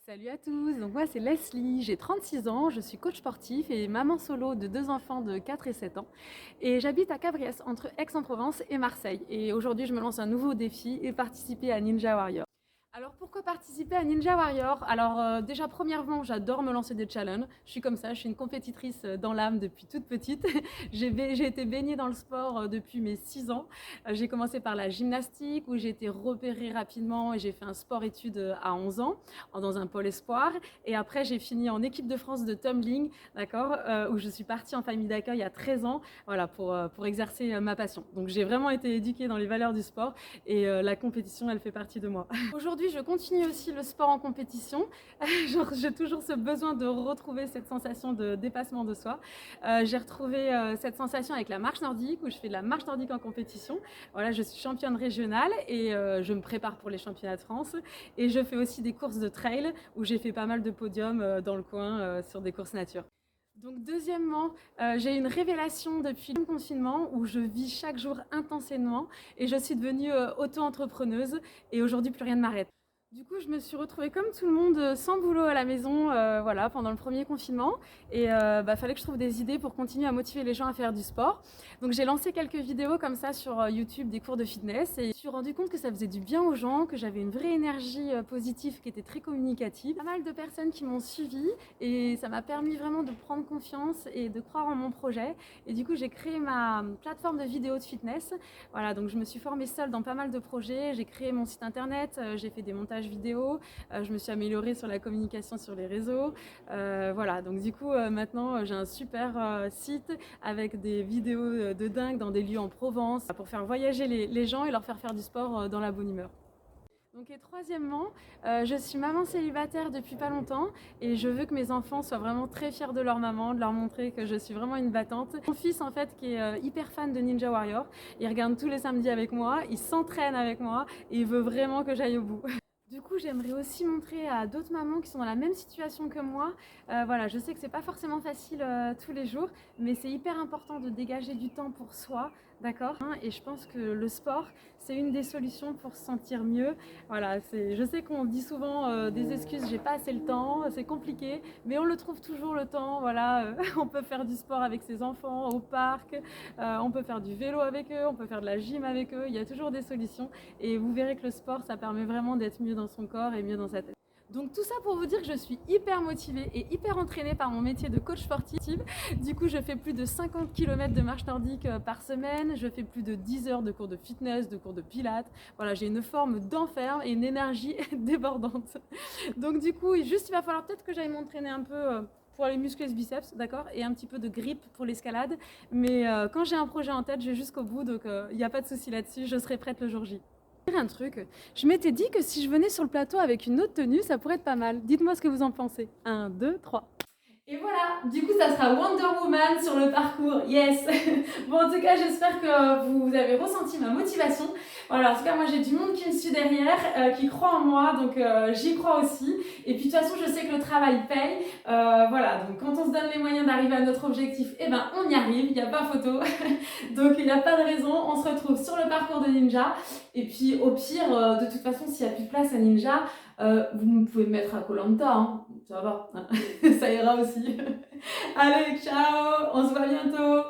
Salut à tous, donc moi c'est Leslie, j'ai 36 ans, je suis coach sportif et maman solo de deux enfants de 4 et 7 ans. Et j'habite à Cabriès, entre Aix-en-Provence et Marseille. Et aujourd'hui je me lance un nouveau défi et participer à Ninja Warrior. Alors pourquoi participer à Ninja Warrior? Alors déjà premièrement, j'adore me lancer des challenges. Je suis comme ça, je suis une compétitrice dans l'âme depuis toute petite. J'ai été baignée dans le sport depuis mes 6 ans. J'ai commencé par la gymnastique où j'ai été repérée rapidement et j'ai fait un sport-études à 11 ans dans un pôle espoir. Et après j'ai fini en équipe de France de tumbling, d'accord, où je suis partie en famille d'accueil à 13 ans, voilà, pour exercer ma passion. Donc j'ai vraiment été éduquée dans les valeurs du sport et la compétition, elle fait partie de moi. Aujourd'hui, je continue aussi le sport en compétition. Genre, j'ai toujours ce besoin de retrouver cette sensation de dépassement de soi. J'ai retrouvé cette sensation avec la marche nordique, où je fais de la marche nordique en compétition. Voilà, je suis championne régionale et je me prépare pour les championnats de France. Et je fais aussi des courses de trail, où j'ai fait pas mal de podiums dans le coin sur des courses nature. Donc deuxièmement, j'ai une révélation depuis le confinement où je vis chaque jour intensément et je suis devenue auto-entrepreneuse et aujourd'hui plus rien ne m'arrête. Du coup, je me suis retrouvée comme tout le monde sans boulot à la maison voilà, pendant le premier confinement et fallait que je trouve des idées pour continuer à motiver les gens à faire du sport. Donc j'ai lancé quelques vidéos comme ça sur YouTube, des cours de fitness et je me suis rendu compte que ça faisait du bien aux gens, que j'avais une vraie énergie positive qui était très communicative. Pas mal de personnes qui m'ont suivie et ça m'a permis vraiment de prendre confiance et de croire en mon projet. Et du coup, j'ai créé ma plateforme de vidéos de fitness. Voilà, donc je me suis formée seule dans pas mal de projets. J'ai créé mon site internet, j'ai fait des montages vidéo, je me suis améliorée sur la communication sur les réseaux. Voilà, donc du coup, maintenant, j'ai un super site avec des vidéos de dingue dans des lieux en Provence pour faire voyager les gens et leur faire du sport dans la bonne humeur. Donc, et troisièmement, je suis maman célibataire depuis pas longtemps et je veux que mes enfants soient vraiment très fiers de leur maman, de leur montrer que je suis vraiment une battante. Mon fils en fait qui est hyper fan de Ninja Warrior, il regarde tous les samedis avec moi, il s'entraîne avec moi et il veut vraiment que j'aille au bout. Du coup, j'aimerais aussi montrer à d'autres mamans qui sont dans la même situation que moi. Voilà, je sais que c'est pas forcément facile tous les jours, mais c'est hyper important de dégager du temps pour soi, d'accord? Et je pense que le sport, c'est une des solutions pour se sentir mieux. Voilà, je sais qu'on dit souvent des excuses, j'ai pas assez le temps, c'est compliqué, mais on le trouve toujours le temps. Voilà, on peut faire du sport avec ses enfants au parc, on peut faire du vélo avec eux, on peut faire de la gym avec eux. Il y a toujours des solutions. Et vous verrez que le sport, ça permet vraiment d'être mieux dans son corps et mieux dans sa tête. Donc tout ça pour vous dire que je suis hyper motivée et hyper entraînée par mon métier de coach sportive. Du coup, je fais plus de 50 km de marche nordique par semaine. Je fais plus de 10 heures de cours de fitness, de cours de pilates. Voilà, j'ai une forme d'enfer et une énergie débordante. Donc du coup, juste il va falloir peut-être que j'aille m'entraîner un peu pour aller muscler ce biceps, d'accord, et un petit peu de grip pour l'escalade. Mais quand j'ai un projet en tête, je vais jusqu'au bout, donc il n'y a pas de souci là-dessus, je serai prête le jour J. Un truc, je m'étais dit que si je venais sur le plateau avec une autre tenue, ça pourrait être pas mal. Dites-moi ce que vous en pensez. 1, 2, 3. Et voilà, du coup ça sera Wonder Woman sur le parcours, yes. Bon, en tout cas j'espère que vous avez ressenti ma motivation. Voilà, en tout cas moi j'ai du monde qui me suit derrière, qui croit en moi, donc j'y crois aussi. Et puis de toute façon je sais que le travail paye. Voilà, donc quand on se donne les moyens d'arriver à notre objectif, eh ben on y arrive, il n'y a pas photo. Donc il n'y a pas de raison, on se retrouve sur le parcours de Ninja. Et puis au pire, de toute façon s'il n'y a plus de place à Ninja, vous pouvez me mettre à koh hein. Ça va, ça ira aussi. Allez, ciao, on se voit bientôt.